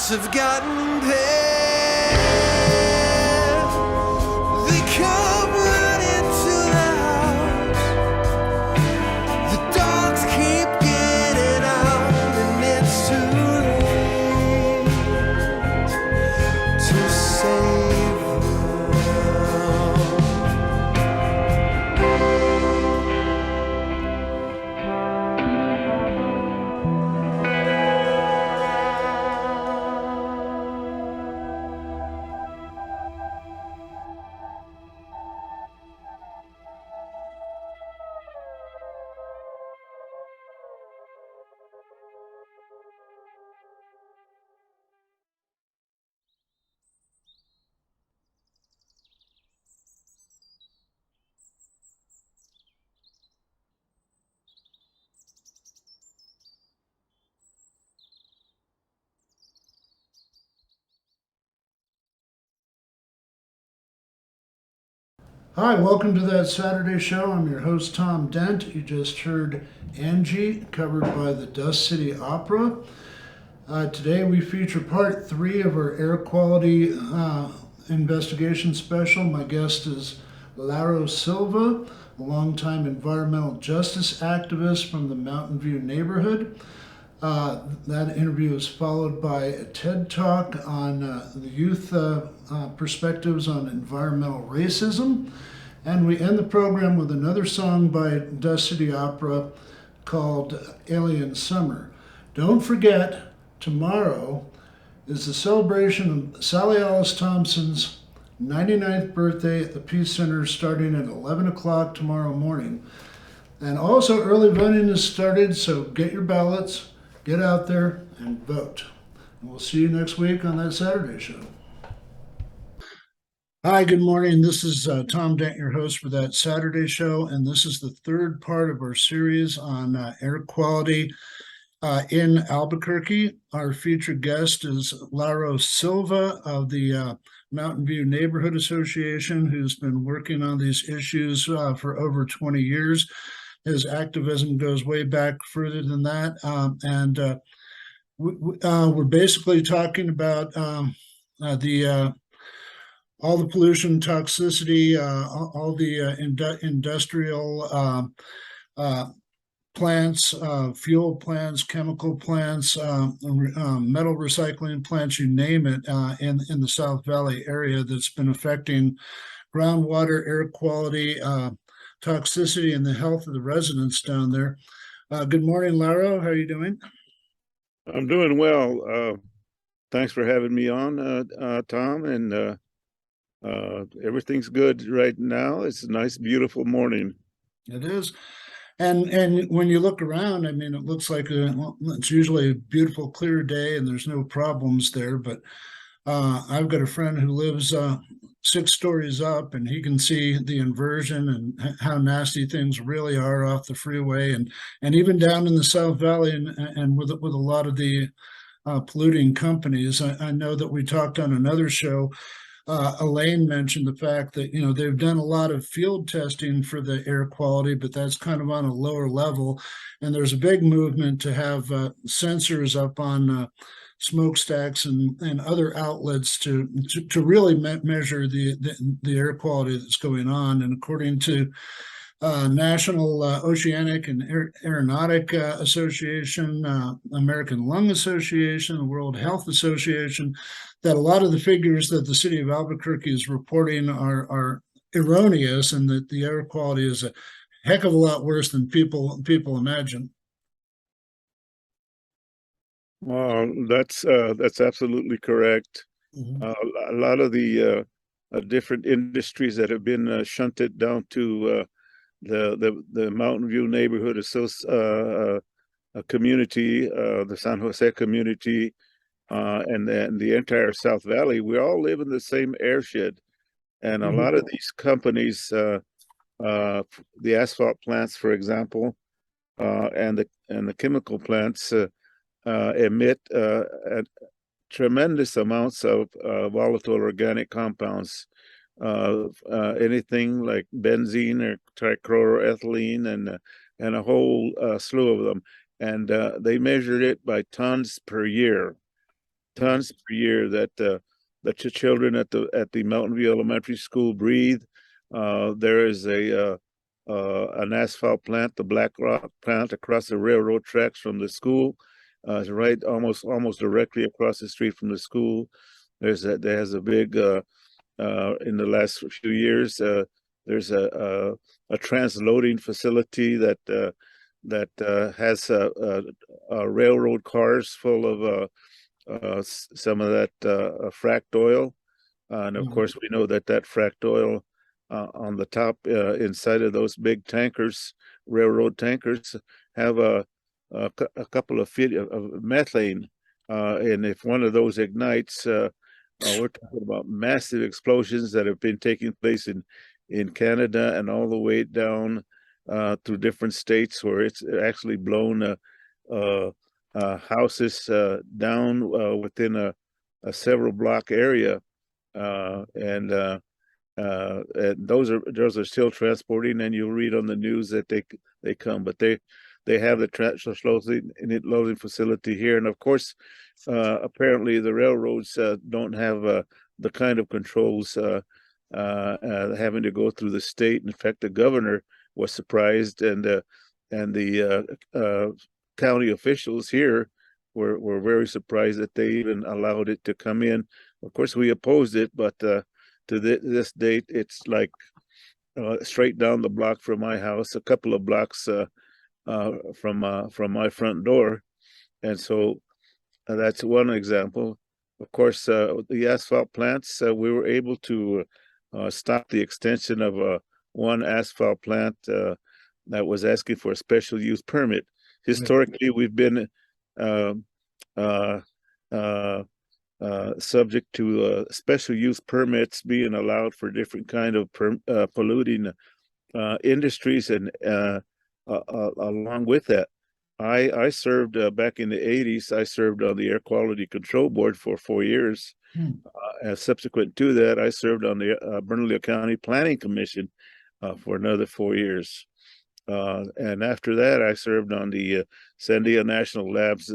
Have gotten paid. They come right into the house. The dogs keep getting out, and it's too late to save Hi, welcome to That Saturday Show. I'm your host, Tom Dent. You just heard Angie, covered by the Dust City Opera. Today we feature part 3 of our air quality investigation special. My guest is Lauro Silva, a longtime environmental justice activist from the Mountain View neighborhood. That interview is followed by a TED Talk on the youth perspectives on environmental racism. And we end the program with another song by Dust City Opera called Alien Summer. Don't forget, tomorrow is the celebration of Sally Alice Thompson's 99th birthday at the Peace Center starting at 11 o'clock tomorrow morning. And also, early voting has started, so get your ballots, get out there, and vote. And we'll see you next week on that Saturday show. Hi, good morning. This is Tom Dent, your host for that Saturday show, and this is the third part of our series on air quality in Albuquerque. Our featured guest is Lauro Silva of the Mountain View Neighborhood Association, who's been working on these issues for over 20 years. His activism goes way back further than that, we're basically talking about the all the pollution, toxicity, all the industrial plants, fuel plants, chemical plants, metal recycling plants, you name it, in the South Valley area that's been affecting groundwater, air quality, toxicity, and the health of the residents down there. Good morning, Lauro. How are you doing? I'm doing well. Thanks for having me on, Tom, and everything's good right now. It's a nice, beautiful morning. It is. And when you look around, I mean, it looks like it's usually a beautiful, clear day and there's no problems there. But I've got a friend who lives 6 stories up, and he can see the inversion and how nasty things really are off the freeway, and even down in the South Valley, and with a lot of the polluting companies. I know that we talked on another show. Elaine mentioned the fact that they've done a lot of field testing for the air quality, but that's kind of on a lower level. And there's a big movement to have sensors up on smokestacks and other outlets to really measure the air quality that's going on. And according to National Oceanic and Aeronautic Association, American Lung Association, the World Health Association, that a lot of the figures that the city of Albuquerque is reporting are erroneous, and that the air quality is a heck of a lot worse than people imagine. Well, that's absolutely correct. Mhm. A lot of the different industries that have been shunted down to the Mountain View neighborhood community, the San Jose community, and then the entire South Valley. We all live in the same airshed, and a lot of these companies, the asphalt plants, for example, and the chemical plants emit tremendous amounts of volatile organic compounds. Anything like benzene or trichloroethylene, and a whole slew of them, and they measured it by tons per year that the children at the Mountain View Elementary School breathe. There is an asphalt plant, the Black Rock plant, across the railroad tracks from the school. It's right almost directly across the street from the school. There has a big in the last few years, there's a transloading facility that has railroad cars full of some of that fracked oil, and of course we know that fracked oil on the top inside of those big tankers, railroad tankers, have a couple of feet of methane, and if one of those ignites, we're talking about massive explosions that have been taking place in Canada and all the way down through different states, where it's actually blown houses down within a several block area, and those are still transporting. And you'll read on the news that they come, but they have the transloading facility here, and of course, apparently the railroads don't have the kind of controls, having to go through the state. In fact, the governor was surprised, and the county officials here were very surprised that they even allowed it to come in. Of course, we opposed it, but to this date, it's like straight down the block from my house, a couple of blocks from my front door, and so that's one example. of course, the asphalt plants, we were able to stop the extension of one asphalt plant that was asking for a special use permit. Historically, we've been uh, uh, uh, subject to special use permits being allowed for different kind of polluting industries, and along with that, I served back in the 80s. I served on the Air Quality Control Board for 4 years. And subsequent to that, I served on the Bernalillo County Planning Commission for another 4 years. And after that, I served on the Sandia National Labs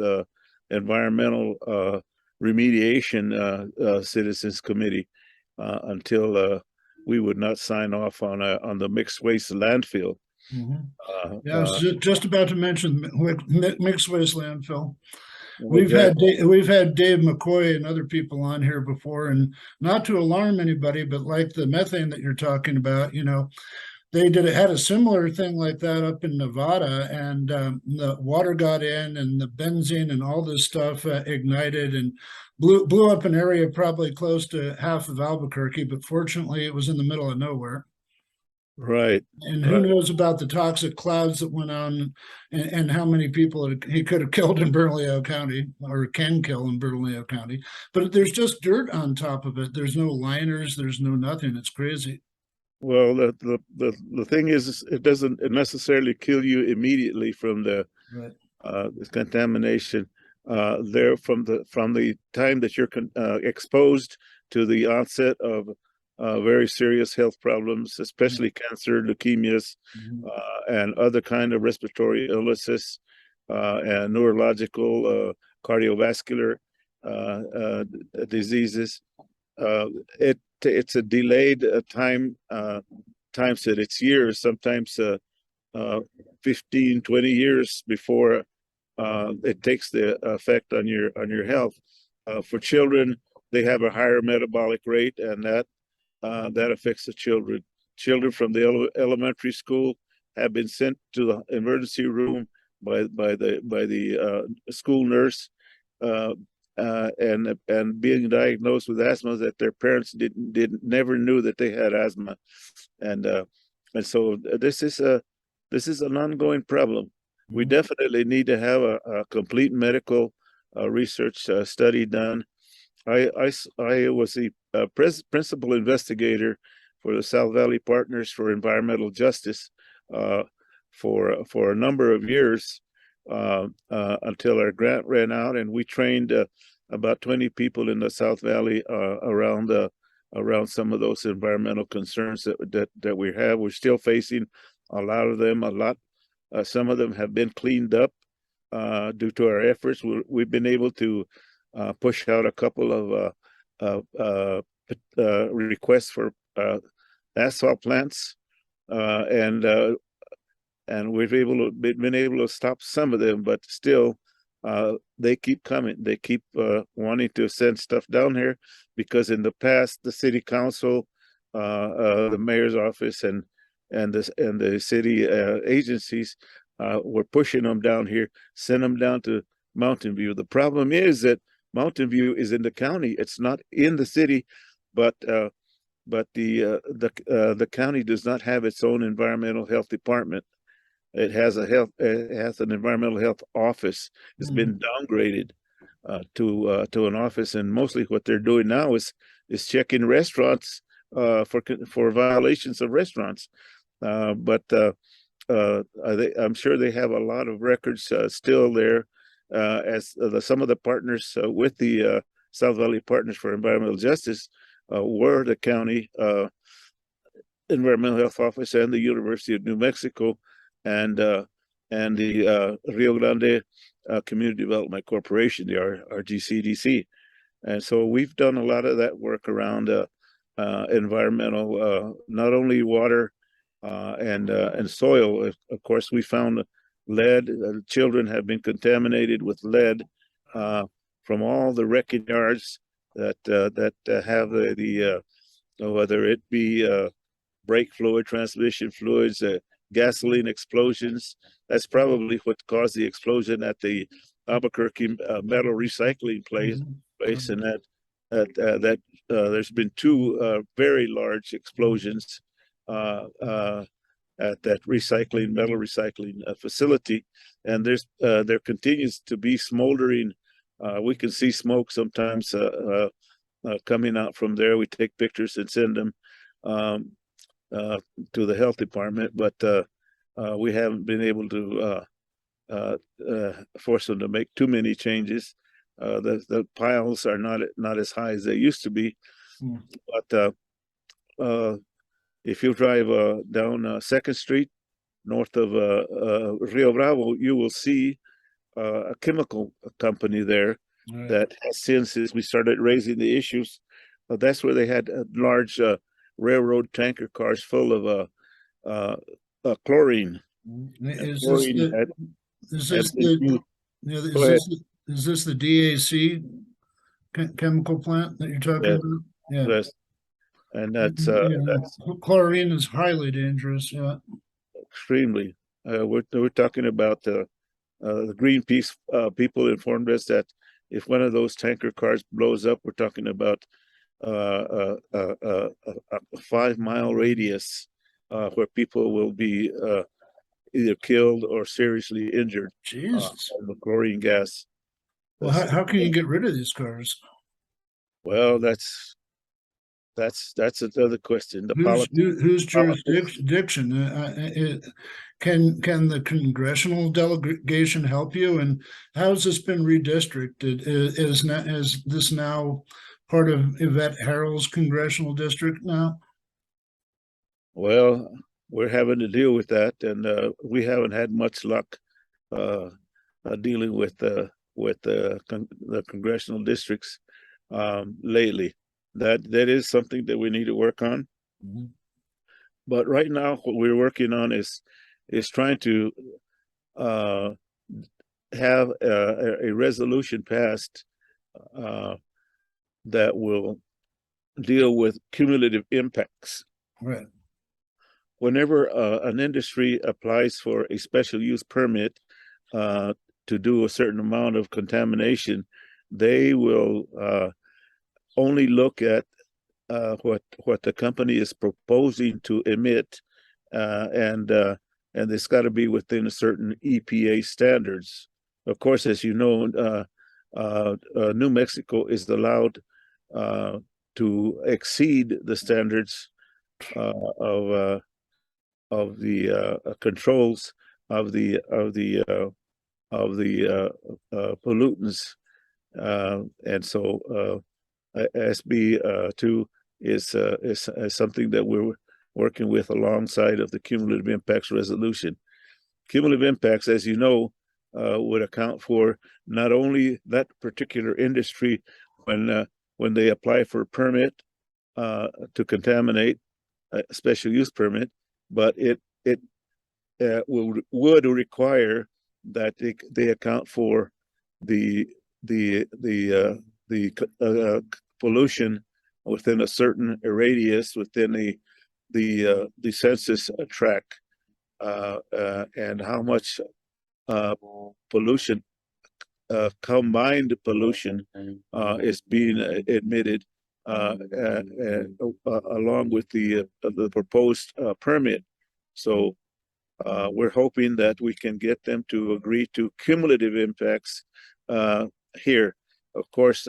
Environmental Remediation Citizens Committee until we would not sign off on the mixed waste landfill. Yeah, I was just about to mention mixed waste landfill. Well, We've had Dave McCoy and other people on here before, and not to alarm anybody, but like the methane that you're talking about, they had a similar thing like that up in Nevada, and the water got in, and the benzene and all this stuff ignited and blew up an area probably close to half of Albuquerque. But fortunately, it was in the middle of nowhere. right. And who knows about the toxic clouds that went on, and how many people he could have killed in Bernalillo County, or can kill in Bernalillo County. But there's just dirt on top of it. There's no liners. There's no nothing. It's crazy. Well, the thing is, it doesn't necessarily kill you immediately from the contamination. There from the time that you're exposed to the onset of very serious health problems, especially cancer, leukemias, and other kind of respiratory illnesses, and neurological, cardiovascular diseases. It's a delayed time set. It's years, sometimes 15, 20 years before it takes the effect on your health. For children, they have a higher metabolic rate, and that affects the children. Children from the elementary school have been sent to the emergency room by the school nurse, and being diagnosed with asthma that their parents never knew that they had asthma, and so this is an ongoing problem. We definitely need to have a complete medical research study done. I was the principal investigator for the South Valley Partners for Environmental Justice for a number of years until our grant ran out, and we trained about 20 people in the South Valley around some of those environmental concerns that we have. We're still facing a lot of them. Some of them have been cleaned up due to our efforts. We've been able to push out a couple of requests for asphalt plants, and we've been able to stop some of them, but still they keep coming. They keep wanting to send stuff down here, because in the past the city council, the mayor's office, and the city agencies were pushing them down here, send them down to Mountain View. The problem is that Mountain View is in the county; it's not in the city, but the county does not have its own environmental health department. It has an environmental health office. It's been downgraded to an office, and mostly what they're doing now is checking restaurants for violations of restaurants. But I'm sure they have a lot of records still there, as some of the partners with the South Valley Partners for Environmental Justice were the county environmental health office and the University of New Mexico, and the Rio Grande Community Development Corporation, the RGCDC. And so we've done a lot of that work around environmental, not only water and soil. Of course, we found lead. Children have been contaminated with lead from all the wrecking yards that have the whether it be brake fluid, transmission fluids, gasoline explosions. That's probably what caused the explosion at the Albuquerque metal recycling place, and that there's been two very large explosions at that metal recycling facility, and there continues to be smoldering. We can see smoke sometimes coming out from there. We take pictures and send them to the health department, but we haven't been able to force them to make too many changes. The piles are not as high as they used to be, but if you drive down Second Street north of Rio Bravo, you will see a chemical company there that has since we started raising the issues. That's where they had large railroad tanker cars full of chlorine. Is Chlorine this the DAC chemical plant that you're talking about? Yeah. Yes. And that's chlorine is highly dangerous. Yeah. Extremely. We're talking about the Greenpeace people informed us that if one of those tanker cars blows up, we're talking about a 5-mile radius where people will be either killed or seriously injured. Jesus. From the chlorine gas. Well, how can you get rid of these cars? Well, that's another question. Whose jurisdiction? Can the congressional delegation help you? And how has this been redistricted? Is this now part of Yvette Harrell's congressional district now? Well, we're having to deal with that, and we haven't had much luck dealing with the congressional districts lately. That is something that we need to work on. Mm-hmm. But right now, what we're working on is trying to have a resolution passed that will deal with cumulative impacts. Right. Whenever an industry applies for a special use permit to do a certain amount of contamination, they will only look at what the company is proposing to emit, and it's got to be within a certain EPA standards. Of course, as you know, New Mexico is allowed to exceed the standards of the controls of the pollutants, and so SB2 is something that we're working with alongside of the cumulative impacts resolution. Cumulative impacts, as you know, would account for not only that particular industry when they apply for a permit to contaminate, a special use permit, but it would require that they account for the pollution within a certain radius within the census tract, and how much pollution, combined pollution, is being admitted along with the proposed permit. So we're hoping that we can get them to agree to cumulative impacts here. Of course,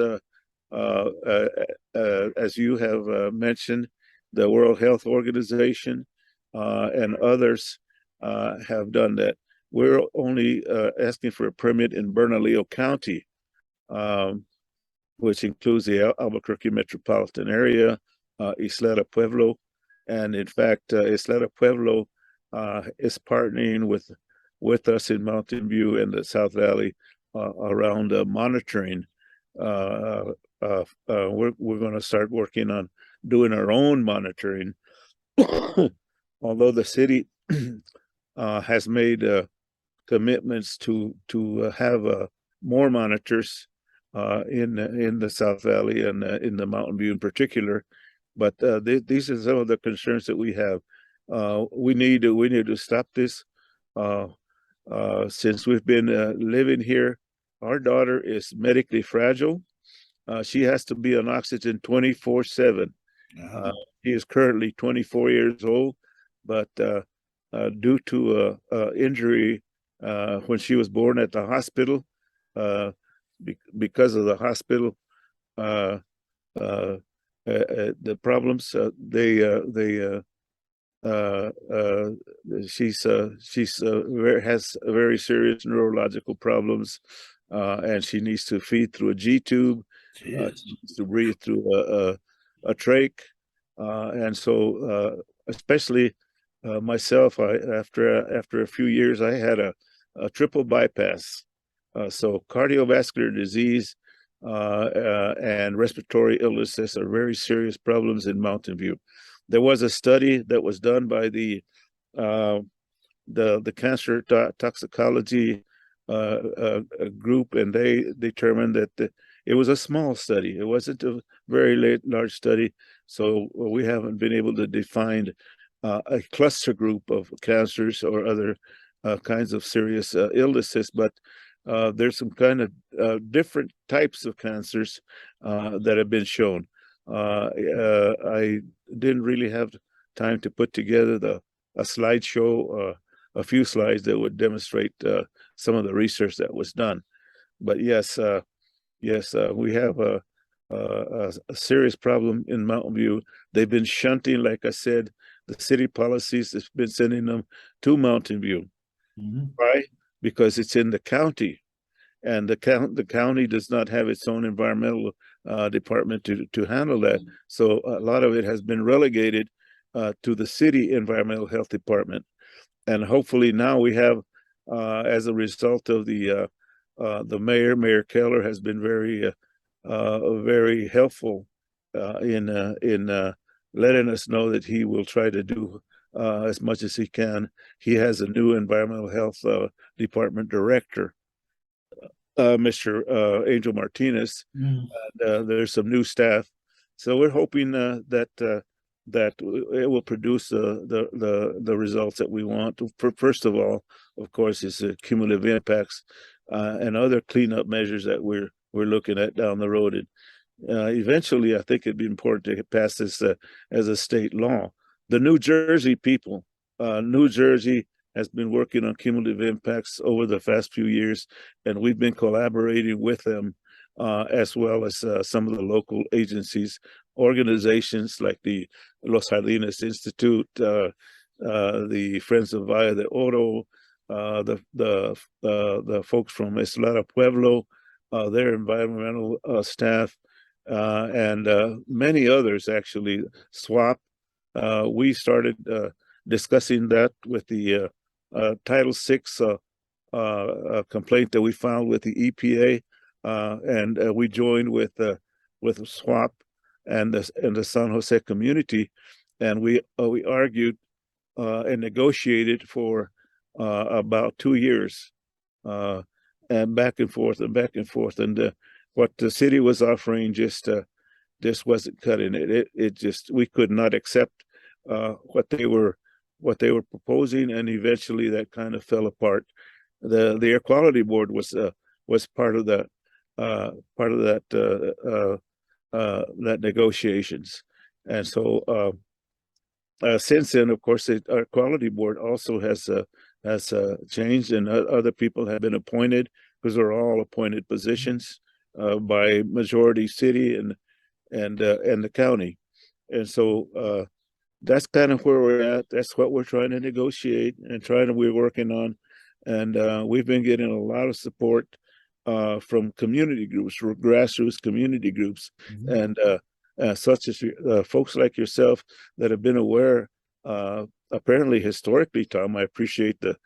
as you have mentioned, the World Health Organization and others have done that. We're only asking for a permit in Bernalillo County, which includes the Albuquerque metropolitan area, Isleta Pueblo, and in fact, Isleta Pueblo is partnering with us in Mountain View and the South Valley around monitoring. We're going to start working on doing our own monitoring, although the city has made commitments to have more monitors in the South Valley and in the Mountain View in particular. But these are some of the concerns that we have. We need to stop this. Since we've been living here, our daughter is medically fragile, She has to be on oxygen 24/7. She is currently 24 years old, but due to injury when she was born at the hospital, uh, because of the hospital, uh, uh, the problems, uh, uh, has very serious neurological problems, and she needs to feed through a G tube. She needs to breathe through a trach, and so especially myself, after a few years, I had a triple bypass. So cardiovascular disease and respiratory illnesses are very serious problems in Mountain View. There was a study that was done by uh, the cancer toxicology group, and they determined that it was a small study. It wasn't a very large study, so we haven't been able to define a cluster group of cancers or other kinds of serious illnesses, but there's some kind of different types of cancers that have been shown. I didn't really have time to put together a slideshow, a few slides that would demonstrate some of the research that was done. But yes, we have a serious problem in Mountain View. They've been shunting, like I said, the city policies has been sending them to Mountain View. Mm-hmm. Why? Because it's in the county, and the county does not have its own environmental department to handle that. So a lot of it has been relegated to the city environmental health department, and hopefully now we have, as a result of the Mayor Keller has been very helpful in letting us know that he will try to do as much as he can. He has a new environmental health department director, Mr. Angel Martinez. And there's some new staff, so we're hoping that it will produce the results that we want. First of all, of course, is the cumulative impacts and other cleanup measures that we're looking at down the road. And eventually, I think it'd be important to pass this as a state law. The New Jersey people, New Jersey has been working on cumulative impacts over the past few years, and we've been collaborating with them, as well as some of the local agencies, organizations like the Los Jardines Institute, the Friends of Valle de Oro, the folks from Eslada Pueblo, their environmental staff, and many others, actually. SWAP. We started discussing that with the Title VI complaint that we filed with the EPA, and we joined with SWAP and the San Jose community, and we argued and negotiated for about 2 years, and back and forth and back and forth, and what the city was offering just wasn't cutting it. It just, we could not accept what they were proposing, and eventually that kind of fell apart. The Air Quality Board was part of that that negotiations, and so since then, of course, our Quality Board also has changed, and other people have been appointed, because they're all appointed positions by majority city and the county, and so that's kind of where we're at. That's what we're trying to negotiate and we're working on, and we've been getting a lot of support from community groups, grassroots community groups, and such as folks like yourself that have been aware. Apparently, historically, Tom, I appreciate the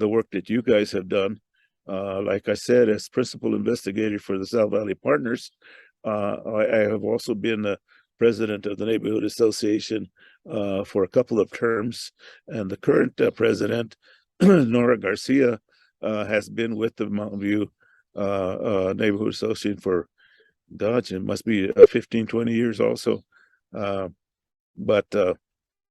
work that you guys have done. Like I said, as principal investigator for the South Valley Partners, I have also been the president of the Neighborhood Association for a couple of terms, and the current president, Nora Garcia, has been with the Mountain View Neighborhood Association for, gosh, it must be 15, 20 years also. But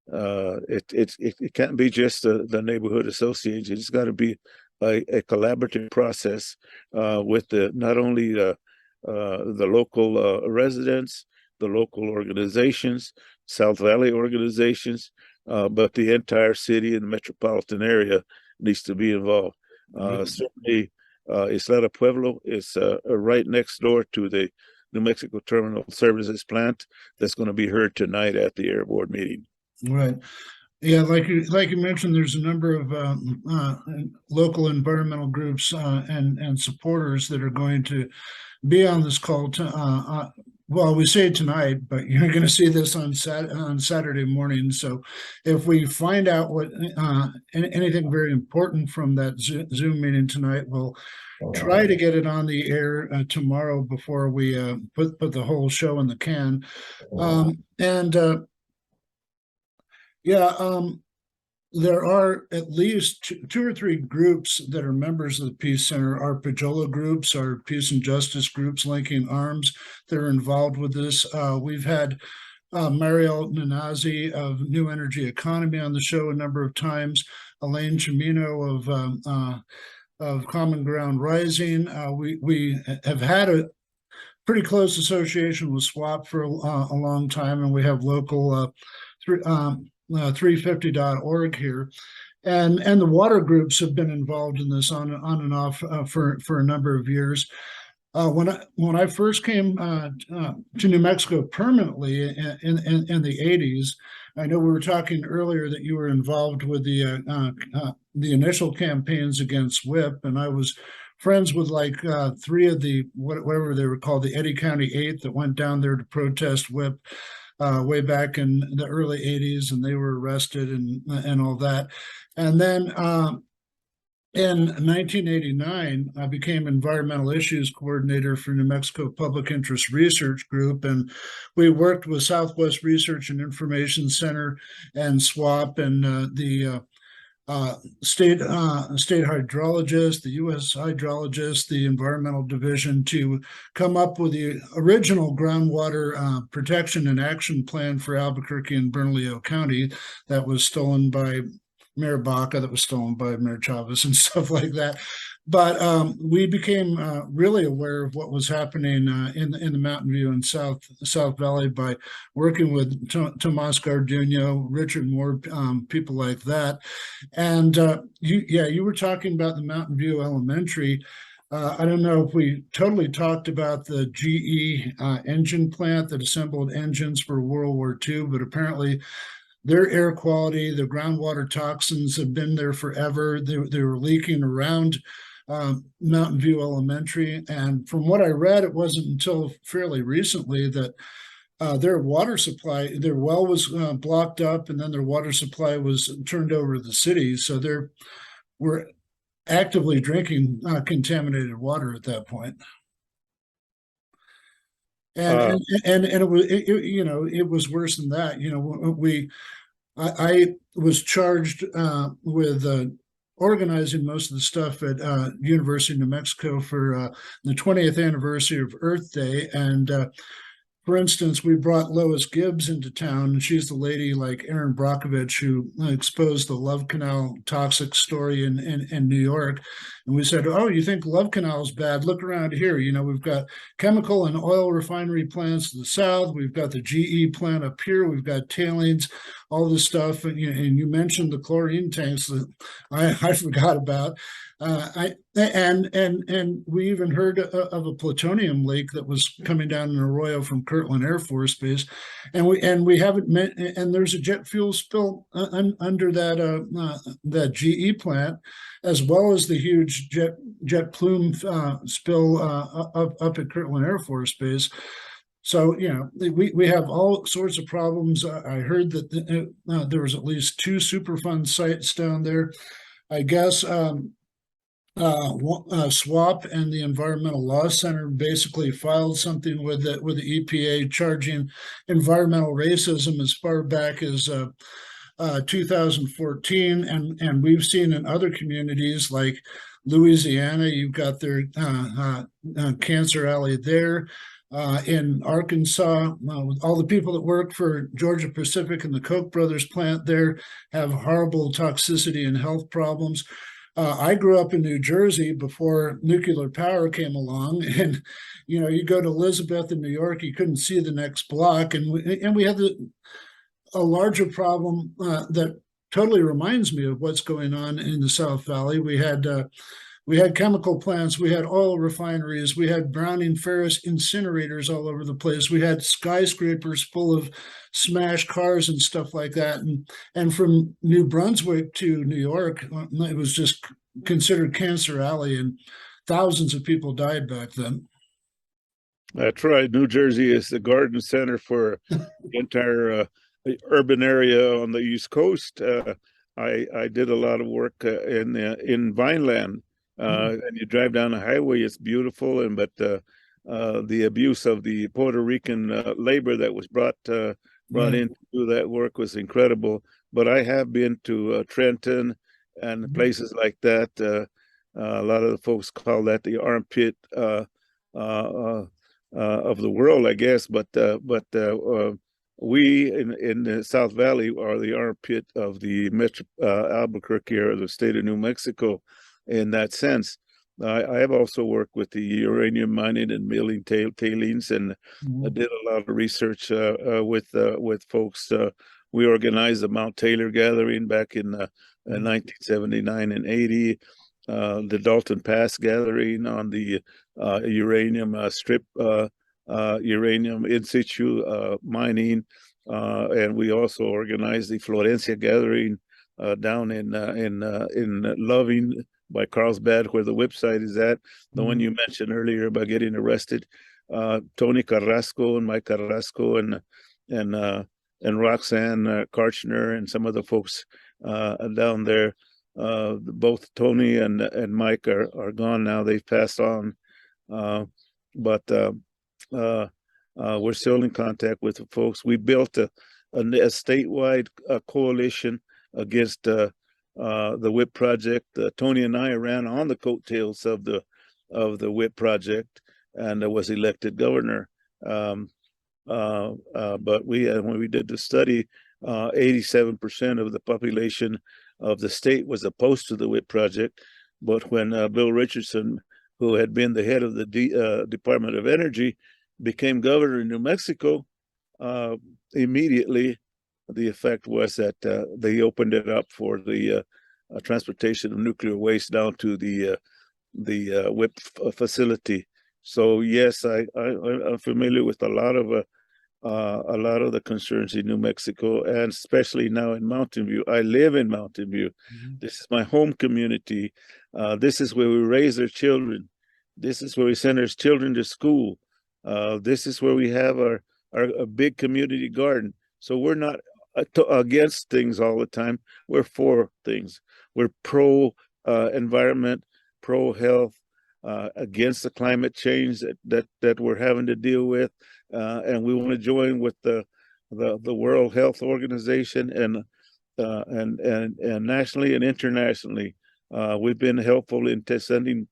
it can't be just the Neighborhood Association. It's got to be a collaborative process with not only the local residents, the local organizations, South Valley organizations, but the entire city and metropolitan area needs to be involved. Certainly, Isla Pueblo is right next door to the New Mexico Terminal Services Plant that's going to be heard tonight at the Air Board meeting. Right. Yeah, like you mentioned, there's a number of local environmental groups and supporters that are going to be on this call. Well, we say tonight, but you're going to see this on Saturday morning. So, if we find out what anything very important from that Zoom meeting tonight, we'll try to get it on the air tomorrow before we put the whole show in the can. There are at least two or three groups that are members of the Peace Center. Our Pajola groups, our peace and justice groups, linking arms, that are involved with this. We've had Mariel Nanazi of New Energy Economy on the show a number of times. Elaine Chimino of Common Ground Rising. We have had a pretty close association with SWAP for a long time, and we have local 350.org here, and the water groups have been involved in this on and off for a number of years. When I first came to New Mexico permanently in the 80s, I know we were talking earlier that you were involved with the initial campaigns against WHIP, and I was friends with like three of the whatever they were called, the Eddy County 8, that went down there to protest WHIP. Way back in the early 80s, and they were arrested and all that. And then in 1989, I became environmental issues coordinator for New Mexico Public Interest Research Group, and we worked with Southwest Research and Information Center and SWAP and the state hydrologist, the U.S. hydrologist, the environmental division, to come up with the original groundwater protection and action plan for Albuquerque and Bernalillo County that was stolen by Mayor Baca, that was stolen by Mayor Chavez and stuff like that. But we became really aware of what was happening in the Mountain View and South Valley by working with Tomas Garduño, Richard Moore, people like that. And you were talking about the Mountain View Elementary. I don't know if we totally talked about the GE engine plant that assembled engines for World War II, but apparently their air quality, the groundwater toxins have been there forever. They were leaking around Mountain View Elementary. And from what I read, it wasn't until fairly recently that their water supply, their well was blocked up, and then their water supply was turned over to the city. So we're actively drinking contaminated water at that point. And it was worse than that. I was charged with organizing most of the stuff at University of New Mexico for the 20th anniversary of Earth Day. And for instance, we brought Lois Gibbs into town, and she's the lady like Aaron Brockovich who exposed the Love Canal toxic story in New York. And we said, oh, you think Love Canal is bad? Look around here. We've got chemical and oil refinery plants to the south. We've got the GE plant up here. We've got tailings, all this stuff. And you mentioned the chlorine tanks that I forgot about. And we even heard of a plutonium leak that was coming down in Arroyo from Kirtland Air Force Base, and we haven't met. And there's a jet fuel spill under that GE plant, as well as the huge jet plume spill up at Kirtland Air Force Base. So, we have all sorts of problems. I heard that there was at least 2 Superfund sites down there. I guess SWAP and the Environmental Law Center basically filed something with the EPA charging environmental racism as far back as 2014, and we've seen in other communities like Louisiana, you've got their cancer alley there. In Arkansas, all the people that work for Georgia Pacific and the Koch brothers plant there have horrible toxicity and health problems. I grew up in New Jersey before nuclear power came along, and you go to Elizabeth in New York, you couldn't see the next block, and we had a larger problem that totally reminds me of what's going on in the South Valley. We had chemical plants, we had oil refineries, we had Browning Ferris incinerators all over the place. We had skyscrapers full of smashed cars and stuff like that. And from New Brunswick to New York, it was just considered Cancer Alley, and thousands of people died back then. That's right. New Jersey is the garden center for the entire urban area on the East Coast. I did a lot of work in Vineland. And you drive down the highway, it's beautiful, but the abuse of the Puerto Rican labor that was brought in to do that work was incredible. But I have been to Trenton and places like that. A lot of the folks call that the armpit of the world, I guess. But we in the South Valley are the armpit of the Metro Albuquerque or the state of New Mexico. In that sense, I have also worked with the uranium mining and milling tailings, and I did a lot of research with folks. We organized the Mount Taylor Gathering back in 1979 and 80, the Dalton Pass Gathering on the uranium strip, uranium in situ mining, and we also organized the Florencia Gathering down in Loving by Carlsbad, where the whip site is at, the one you mentioned earlier about getting arrested. Tony Carrasco and Mike Carrasco and Roxanne Karchner and some of the folks down there. Both Tony and Mike are gone now. They've passed on, but we're still in contact with the folks. We built a statewide coalition against the WHIP project. Tony and I ran on the coattails of the WHIP project, and was elected governor. But when we did the study, 87% of the population of the state was opposed to the WHIP project. But when Bill Richardson, who had been the head of the Department of Energy, became governor in New Mexico, immediately the effect was that they opened it up for the transportation of nuclear waste down to the WHIP facility. So yes, I'm familiar with a lot of the concerns in New Mexico, and especially now in Mountain View. I live in Mountain View. This is my home community. This is where we raise our children. This is where we send our children to school. This is where we have our big community garden. So we're not against things all the time. We're for things. We're pro environment, pro health, against the climate change that we're having to deal with, and we want to join with the World Health Organization and nationally and internationally. We've been helpful in sending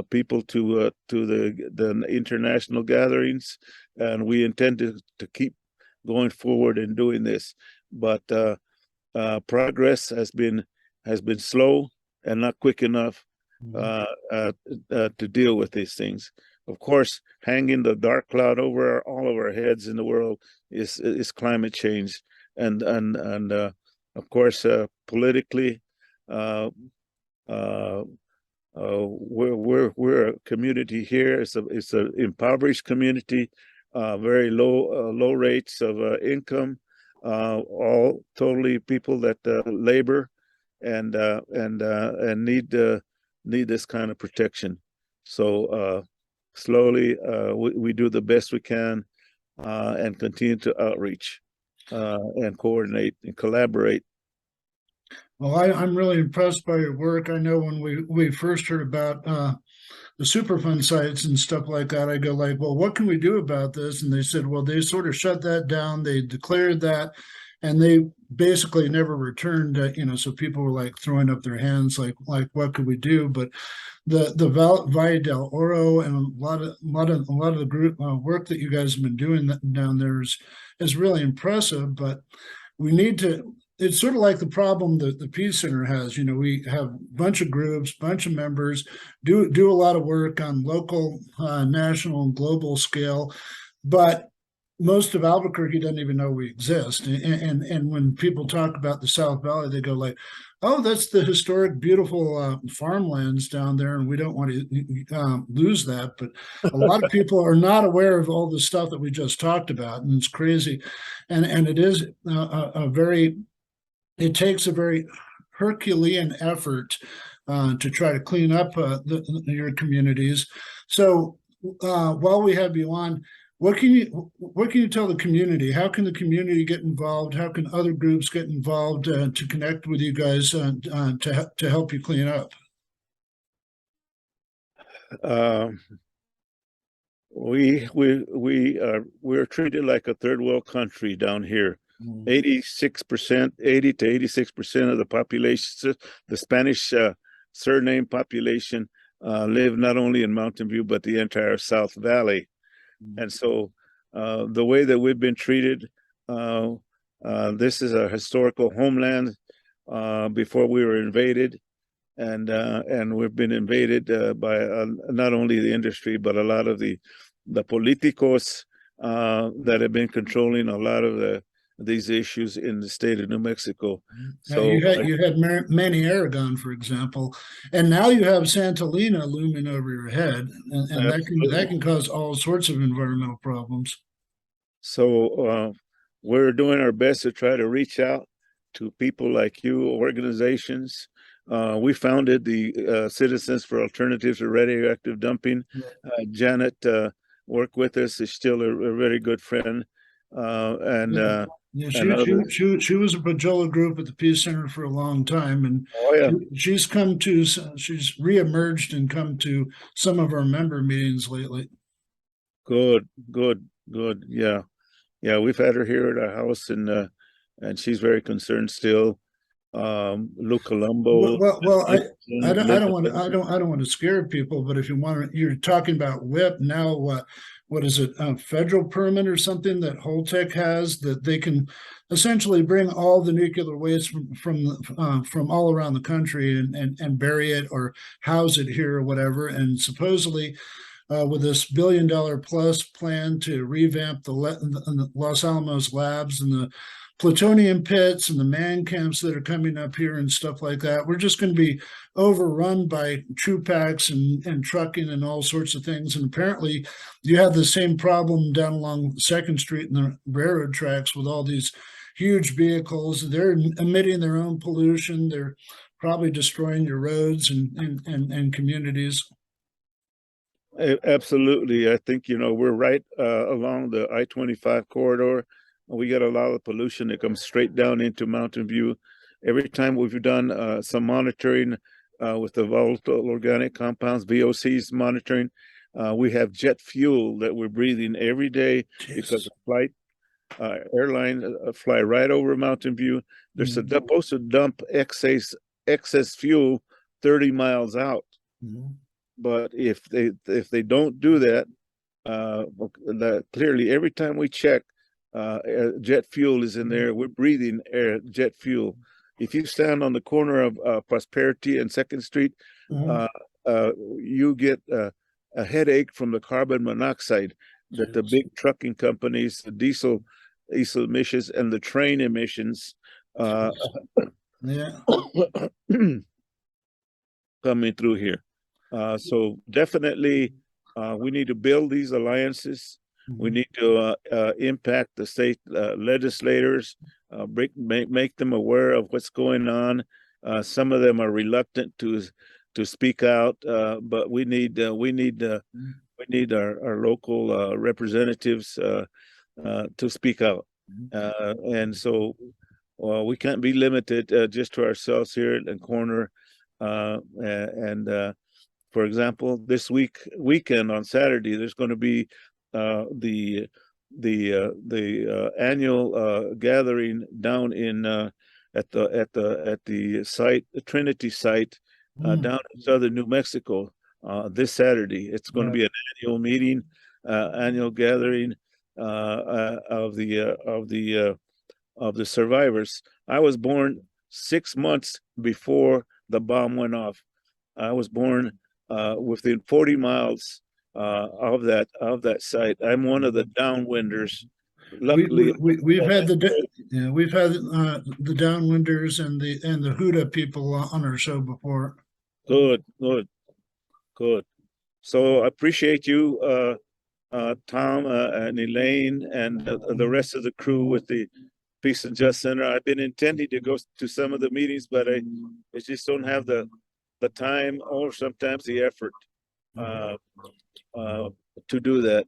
people to the international gatherings, and we intend to keep going forward and doing this. But progress has been slow and not quick enough to deal with these things. Of course, hanging the dark cloud over all of our heads in the world is climate change, and of course, politically, we're a community here. It's an impoverished community, very low rates of income, all totally people that labor and need this kind of protection. So slowly, we do the best we can, and continue to outreach and coordinate and collaborate. Well, I'm really impressed by your work. I know when we first heard about the Superfund sites and stuff like that, I go like, well, what can we do about this? And they said, well, they sort of shut that down. They declared that, and they basically never returned. So people were like throwing up their hands, like what could we do? But the Valle del Oro and a lot of the group work that you guys have been doing down there is really impressive. But we need to. it's sort of like the problem that the Peace Center has. You know, we have a bunch of groups, bunch of members, do a lot of work on local, national, and global scale, but most of Albuquerque doesn't even know we exist. And when people talk about the South Valley, they go like, "Oh, that's the historic, beautiful farmlands down there, and we don't want to lose that." But a lot of people are not aware of all the stuff that we just talked about, and it's crazy. And it is a very, it takes a very Herculean effort to try to clean up your communities. So while we have you on, what can you tell the community? How can the community get involved? How can other groups get involved to connect with you guys to help you clean up? We're treated like a third world country down here. 86%, 80 to 86% of the population, the Spanish surname population, live not only in Mountain View but the entire South Valley. And so the way that we've been treated, this is a historical homeland before we were invaded, and we've been invaded by not only the industry but a lot of the politicos that have been controlling a lot of these issues in the state of New Mexico. So you had Manny Aragon, for example, and now you have Santolina looming over your head, and that can cause all sorts of environmental problems. So we're doing our best to try to reach out to people like you, organizations. We founded the Citizens for Alternatives to Radioactive Dumping. Janet worked with us, is still a very good friend. She was a Pajola group at the Peace Center for a long time, and she's reemerged and come to some of our member meetings lately. Good. Yeah, we've had her here at our house, and she's very concerned still. Lou Colombo. Well, I don't want to scare people, but if you want to, you're talking about WHIP now. What is it? A federal permit or something that Holtec has that they can essentially bring all the nuclear waste from all around the country and bury it or house it here or whatever. And supposedly, with this $1 billion plus plan to revamp the Los Alamos labs and the plutonium pits and the man camps that are coming up here and stuff like that, we're just going to be overrun by troop packs and trucking and all sorts of things. And apparently you have the same problem down along 2nd Street and the railroad tracks with all these huge vehicles. They're emitting their own pollution. They're probably destroying your roads and communities. Absolutely. I think, we're right along the I-25 corridor. We get a lot of pollution that comes straight down into Mountain View. Every time we've done some monitoring with the volatile organic compounds, VOCs monitoring, we have jet fuel that we're breathing every day. Because airlines fly right over Mountain View. They're supposed to dump excess fuel 30 miles out. But if they don't do that, clearly every time we check, jet fuel is in there. We're breathing jet fuel. If you stand on the corner of Prosperity and 2nd Street, you get a headache from the carbon monoxide that the big trucking companies, the diesel emissions and the train emissions coming through here. So definitely we need to build these alliances. We need to impact the state legislators, make them aware of what's going on. Some of them are reluctant to speak out, but we need our local representatives to speak out. And so we can't be limited just to ourselves here in the corner. For example, this weekend on Saturday, there's going to be the annual gathering down in at the site, the Trinity site, down in southern New Mexico. This Saturday, it's going to be an annual meeting, annual gathering of the of the survivors. I was born 6 months before the bomb went off. I was born within 40 miles of that site. I'm one of the downwinders. Luckily, We've had the downwinders and the Huda people on our show before. good. So I appreciate you, Tom and Elaine, and the rest of the crew with the Peace and Just Center. I've been intending to go to some of the meetings, but I just don't have the time or sometimes the effort to do that.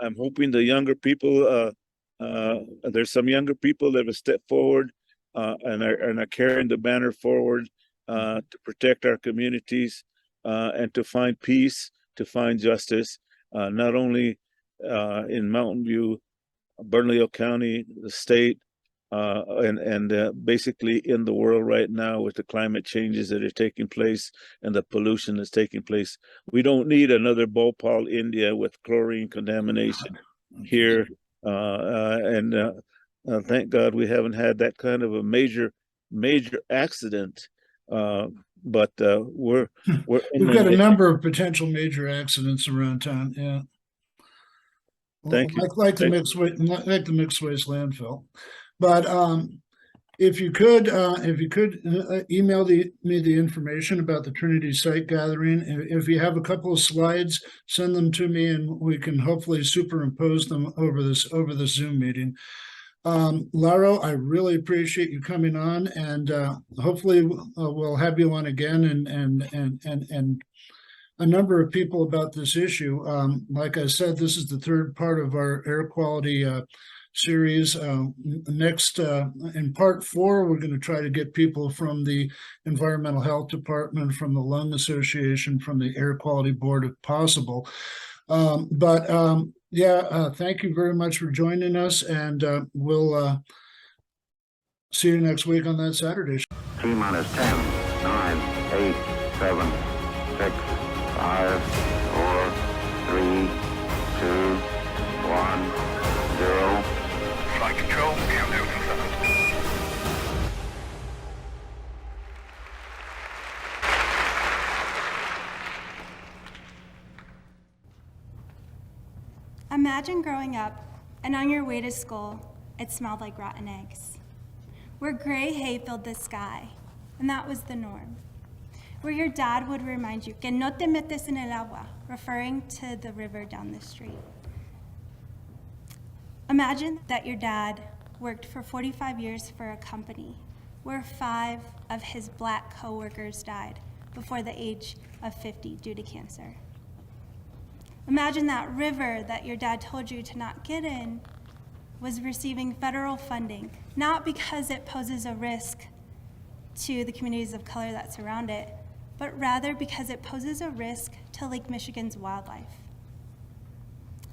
I'm hoping the younger people, there's some younger people that have stepped forward and are carrying the banner forward to protect our communities and to find peace, to find justice, not only in Mountain View, Bernalillo County, the state, and basically in the world right now with the climate changes that are taking place and the pollution that's taking place. We don't need another Bhopal, India with chlorine contamination here. And thank God we haven't had that kind of a major accident. But we've got a number of potential major accidents around town. Yeah. Thank you. Like the mixed waste landfill. But if you could email me the information about the Trinity site gathering. If you have a couple of slides, send them to me, and we can hopefully superimpose them over this Zoom meeting. Lauro, I really appreciate you coming on, and hopefully we'll have you on again and a number of people about this issue. Like I said, this is the third part of our air quality series. Next, in part 4, we're going to try to get people from the Environmental Health Department, from the Lung Association, from the Air Quality Board if possible. Thank you very much for joining us, and we'll see you next week on that Saturday. T-minus 10, 9, 8, 7, 6, 5, 4, 3, 2, 1, 0. Flight control, countdown confirmed. Imagine growing up and on your way to school, it smelled like rotten eggs. Where gray hay filled the sky, and that was the norm. Where your dad would remind you, que no te metes en el agua, referring to the river down the street. Imagine that your dad worked for 45 years for a company where 5 of his black coworkers died before the age of 50 due to cancer. Imagine that river that your dad told you to not get in was receiving federal funding, not because it poses a risk to the communities of color that surround it, but rather because it poses a risk to Lake Michigan's wildlife.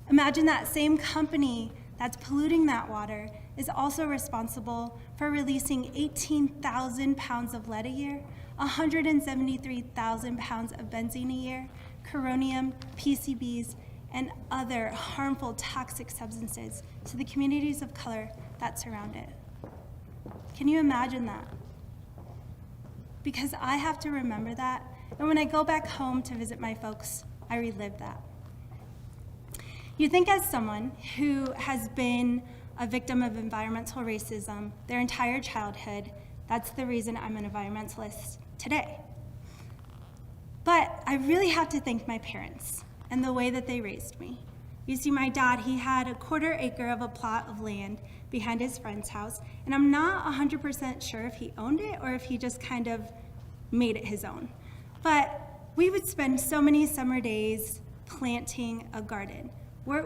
Imagine that same company that's polluting that water is also responsible for releasing 18,000 pounds of lead a year, 173,000 pounds of benzene a year, coronium, PCBs, and other harmful toxic substances to the communities of color that surround it. Can you imagine that? Because I have to remember that, and when I go back home to visit my folks, I relive that. You think as someone who has been a victim of environmental racism their entire childhood, that's the reason I'm an environmentalist today. But I really have to thank my parents and the way that they raised me. You see, my dad, he had a 1/4 acre of a plot of land behind his friend's house, and I'm not 100% sure if he owned it or if he just kind of made it his own. But we would spend so many summer days planting a garden.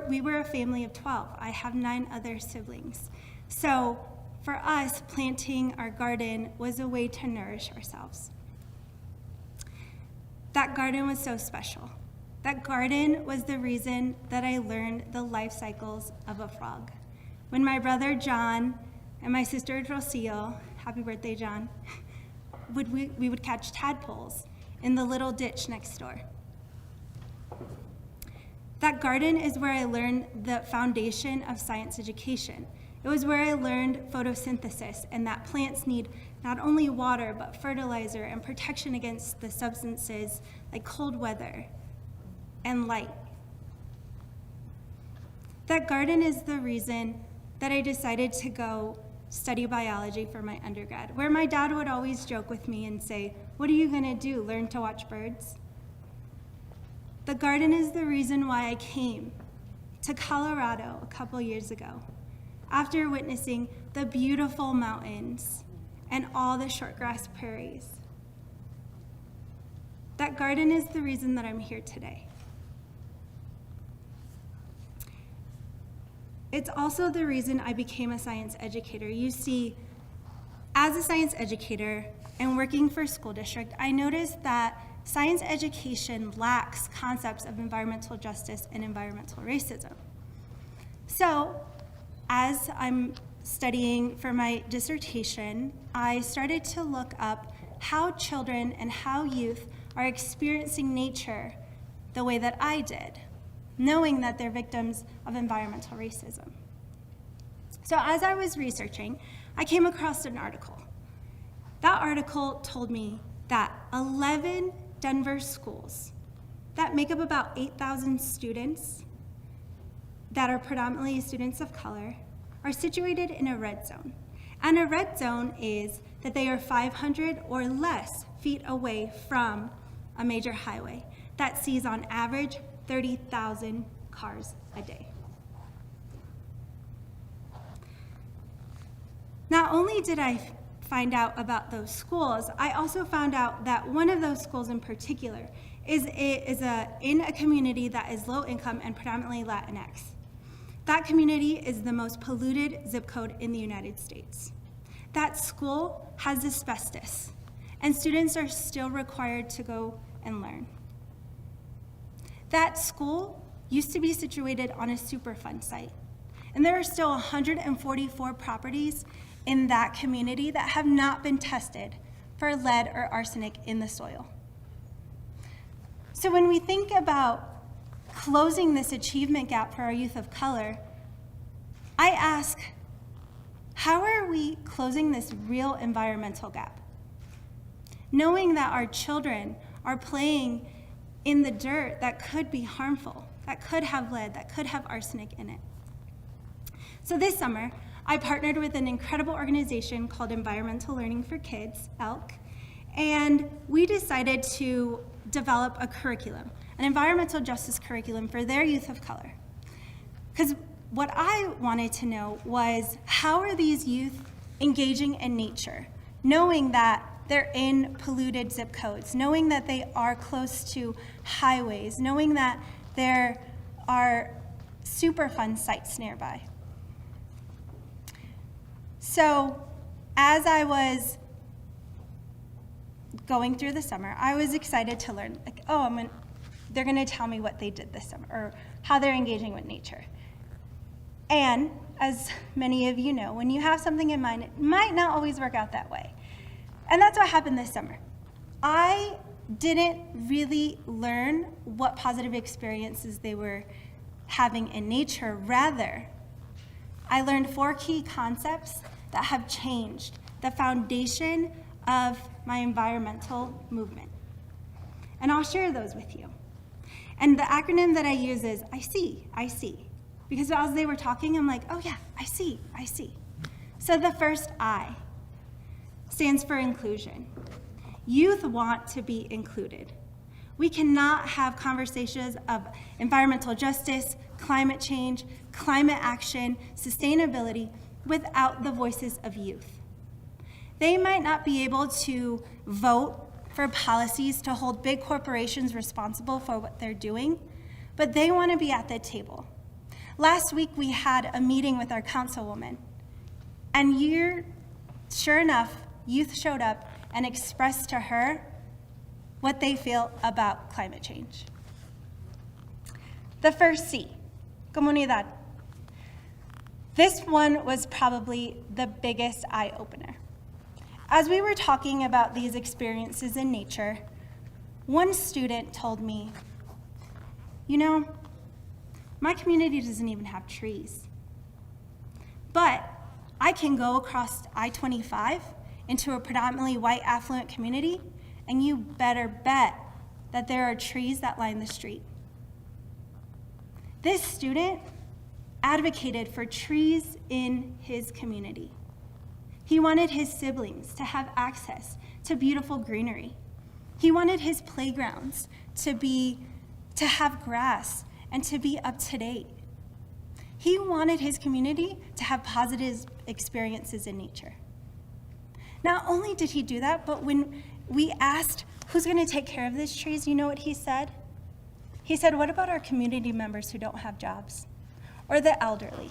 We were a family of 12. I have 9 other siblings. So for us, planting our garden was a way to nourish ourselves. That garden was so special. That garden was the reason that I learned the life cycles of a frog. When my brother John and my sister Rocio, happy birthday John, we would catch tadpoles in the little ditch next door. That garden is where I learned the foundation of science education. It was where I learned photosynthesis and that plants need not only water, but fertilizer and protection against the substances like cold weather and light. That garden is the reason that I decided to go study biology for my undergrad, where my dad would always joke with me and say, "What are you gonna do, learn to watch birds?" The garden is the reason why I came to Colorado a couple years ago, after witnessing the beautiful mountains and all the shortgrass prairies. That garden is the reason that I'm here today. It's also the reason I became a science educator. You see, as a science educator and working for a school district, I noticed that science education lacks concepts of environmental justice and environmental racism. So, as I'm studying for my dissertation, I started to look up how children and how youth are experiencing nature the way that I did, knowing that they're victims of environmental racism. So as I was researching, I came across an article. That article told me that 11 Denver schools that make up about 8,000 students that are predominantly students of color are situated in a red zone. And a red zone is that they are 500 or less feet away from a major highway that sees on average 30,000 cars a day. Not only did I find out about those schools, I also found out that one of those schools in particular is in a community that is low income and predominantly Latinx. That community is the most polluted zip code in the United States. That school has asbestos, and students are still required to go and learn. That school used to be situated on a Superfund site, and there are still 144 properties in that community that have not been tested for lead or arsenic in the soil. So when we think about closing this achievement gap for our youth of color, I ask, how are we closing this real environmental gap? Knowing that our children are playing in the dirt that could be harmful, that could have lead, that could have arsenic in it. So this summer, I partnered with an incredible organization called Environmental Learning for Kids, ELK, and we decided to develop a curriculum, an environmental justice curriculum for their youth of color. Because what I wanted to know was, how are these youth engaging in nature, knowing that they're in polluted zip codes, knowing that they are close to highways, knowing that there are Superfund sites nearby. So as I was going through the summer, I was excited to learn, like, oh, they're gonna tell me what they did this summer, or how they're engaging with nature. And as many of you know, when you have something in mind, it might not always work out that way. And that's what happened this summer. I didn't really learn what positive experiences they were having in nature. Rather, I learned 4 key concepts that have changed the foundation of my environmental movement. And I'll share those with you. And the acronym that I use is I see. Because as they were talking, I'm like, oh yeah, I see. So the first I stands for inclusion. Youth want to be included. We cannot have conversations of environmental justice, climate change, climate action, sustainability without the voices of youth. They might not be able to vote for policies to hold big corporations responsible for what they're doing, but they want to be at the table. Last week we had a meeting with our councilwoman, and sure enough, youth showed up and expressed to her what they feel about climate change. The first C, comunidad. This one was probably the biggest eye-opener. As we were talking about these experiences in nature, one student told me, you know, my community doesn't even have trees. But I can go across I-25 into a predominantly white affluent community, and you better bet that there are trees that line the street. This student advocated for trees in his community. He wanted his siblings to have access to beautiful greenery. He wanted his playgrounds to have grass and to be up to date. He wanted his community to have positive experiences in nature. Not only did he do that, but when we asked who's going to take care of these trees, you know what he said? He said, what about our community members who don't have jobs? Or the elderly?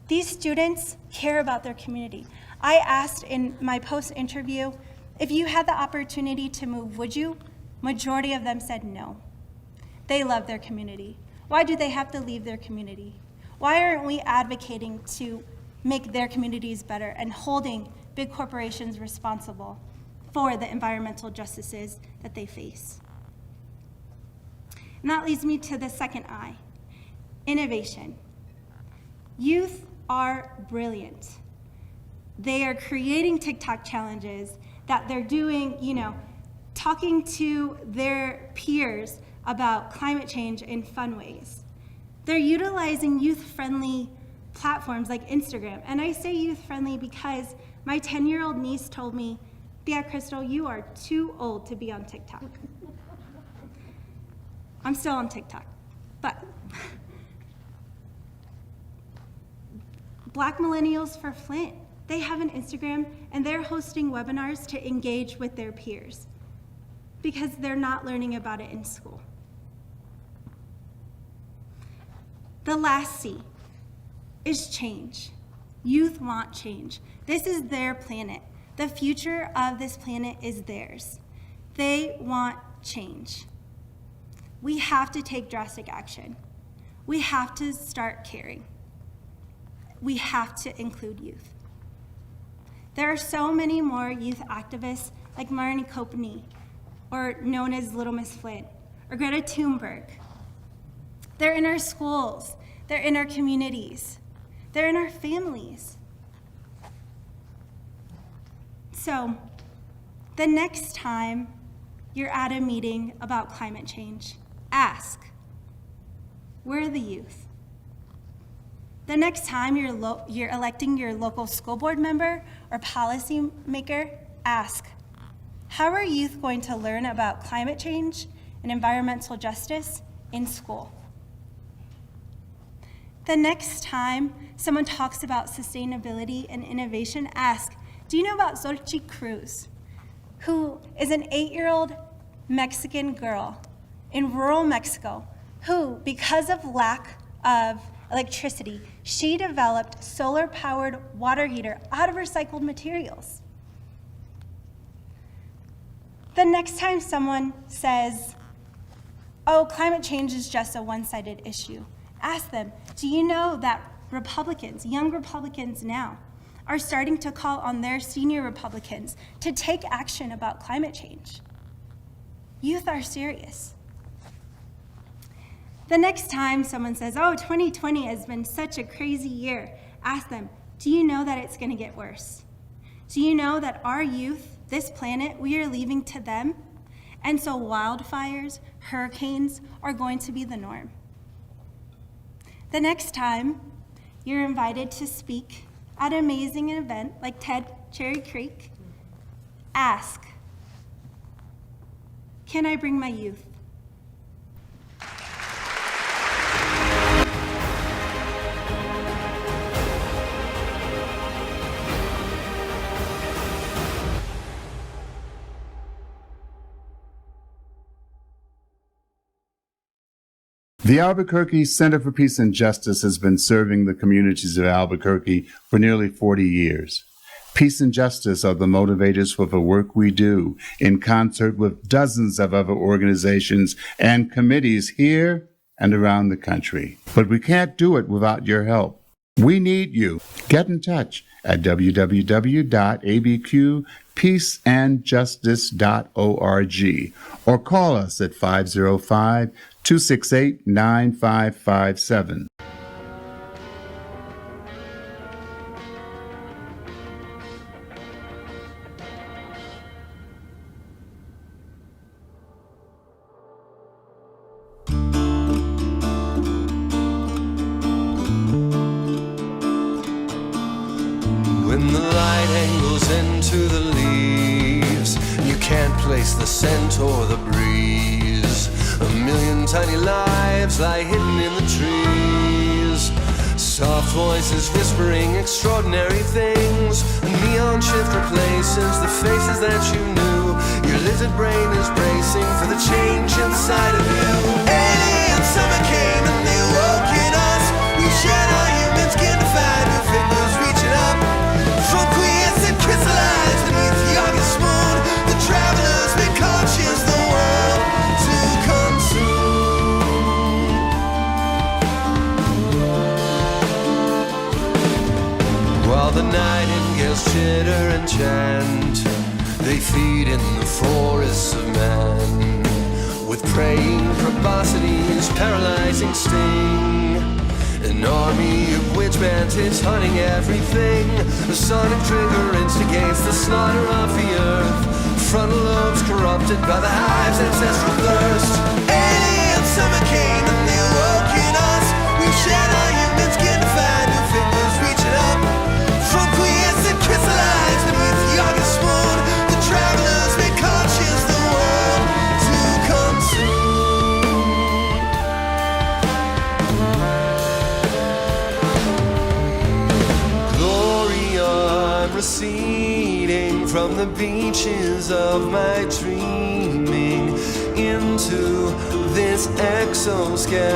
These students care about their community. I asked in my post-interview, if you had the opportunity to move, would you? Majority of them said no. They love their community. Why do they have to leave their community? Why aren't we advocating to make their communities better and holding big corporations responsible for the environmental justices that they face? And that leads me to the second I, innovation. Youth are brilliant. They are creating TikTok challenges that they're doing, talking to their peers about climate change in fun ways. They're utilizing youth-friendly platforms like Instagram. And I say youth-friendly because my 10-year-old niece told me, yeah, Crystal, you are too old to be on TikTok. I'm still on TikTok, but Black Millennials for Flint, they have an Instagram and they're hosting webinars to engage with their peers because they're not learning about it in school. The last C is change. Youth want change. This is their planet. The future of this planet is theirs. They want change. We have to take drastic action. We have to start caring. We have to include youth. There are so many more youth activists like Marnie Kopeny, or known as Little Miss Flint, or Greta Thunberg. They're in our schools, they're in our communities, they're in our families. So, the next time you're at a meeting about climate change, ask, where are the youth? The next time you're electing your local school board member or policy maker, ask, how are youth going to learn about climate change and environmental justice in school? The next time someone talks about sustainability and innovation, ask, do you know about Xochitl Cruz, who is an 8-year-old Mexican girl in rural Mexico who, because of lack of electricity, she developed solar-powered water heater out of recycled materials. The next time someone says, oh, climate change is just a one-sided issue, ask them, do you know that Republicans, young Republicans now, are starting to call on their senior Republicans to take action about climate change? Youth are serious. The next time someone says, oh, 2020 has been such a crazy year, ask them, do you know that it's gonna get worse? Do you know that our youth, this planet, we are leaving to them? And so wildfires, hurricanes are going to be the norm. The next time you're invited to speak at an amazing event like TEDx Cherry Creek, ask, can I bring my youth? The Albuquerque Center for Peace and Justice has been serving the communities of Albuquerque for nearly 40 years. Peace and justice are the motivators for the work we do, in concert with dozens of other organizations and committees here and around the country. But we can't do it without your help. We need you. Get in touch at www.abqpeaceandjustice.org or call us at 505-268-9557. taste the scent or the breeze. A million tiny lives lie hidden in the trees. Soft voices whispering extraordinary things. A neon shift replaces the faces that you knew. Your lizard brain is bracing for the change inside of you. Alien summer came and they woke in us. We shared our human skin to find new fingers reaching up. From queers that crystallized beneath the August moon. The travelers made conscious the world to consume. While the nightingales chitter and chant, they feed in the forests of man. With praying probosities, paralyzing sting. An army of witch bandits hunting everything. The sonic trigger instigates the slaughter of the earth. Frontal lobes corrupted by the hive's ancestral thirst. Alien summer came and they woke in us. We shed our human skin to find new fingers reaching up. From queers that crystallized beneath the August moon. The travelers made conscious the world to consume. Receding from the beaches of my dreaming into this exoskeleton.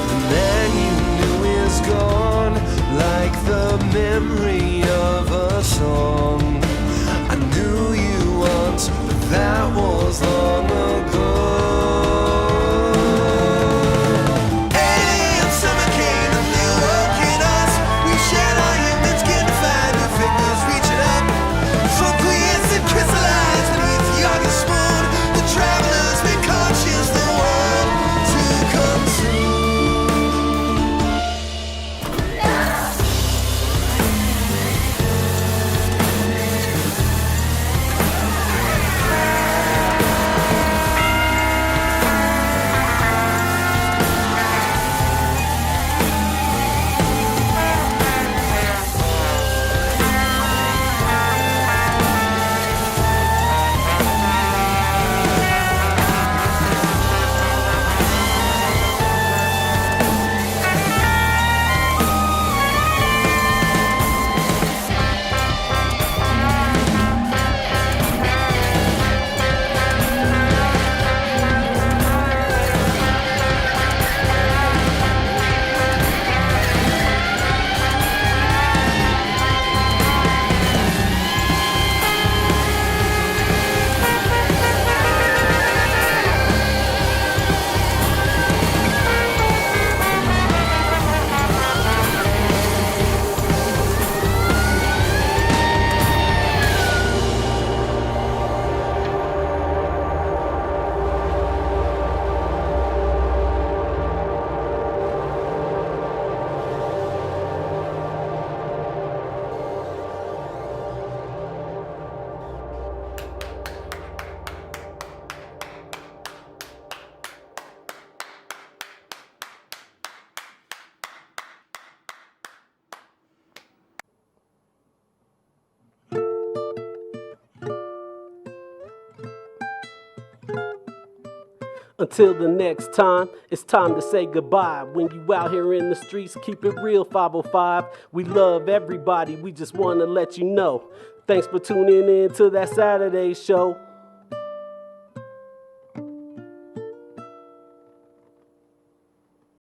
The man you knew is gone, like the memory of a song. I knew you once, but that was long ago. Until the next time, it's time to say goodbye. When you out here in the streets, keep it real 505. We love everybody, we just want to let you know. Thanks for tuning in to that Saturday show.